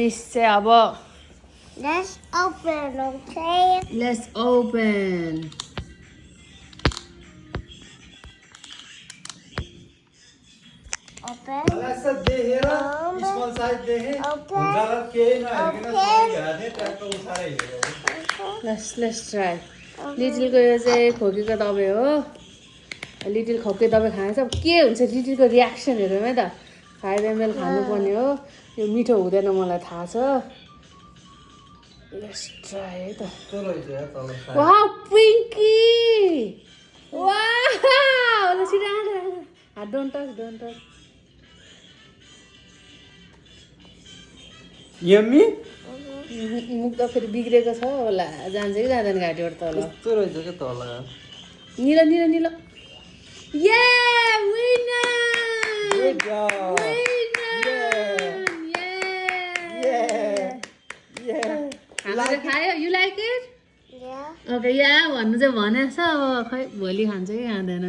निश्चय अब Let's open, okay? Let's open. Open. ऐसा दे हेरा स्मॉल साइज दे है हुन्छ के नहेरिकन सबै घाने ट्याक्क उठाएर हिँडेको Let's try. लिटिलको यो चाहिँ खोकीको दबाई हो लिटिल खोकी दबाई खाएछ के हुन्छ लिटिलको रियाक्सन हेरौँ है त 5 ml खानुपर्ने हो यो मिठो हुँदैन मलाई थाहा छ Let's try है त कस्तो रहेछ यार तल साइड वाउ पिङ्की वाउ ल छिटो आएर डोन्ट टच यम्मी मुख त फेरि बिग्रेको छ होला जान्छ कि जाँदैन घाँटीबाट तल कस्तो रहेछ के तल निलो ये विनर गुड जब हामीले खायो you like it Yeah. Okay या भन्नु चाहिँ भनेछ अब खै भोलि खान्छ कि खाँदैन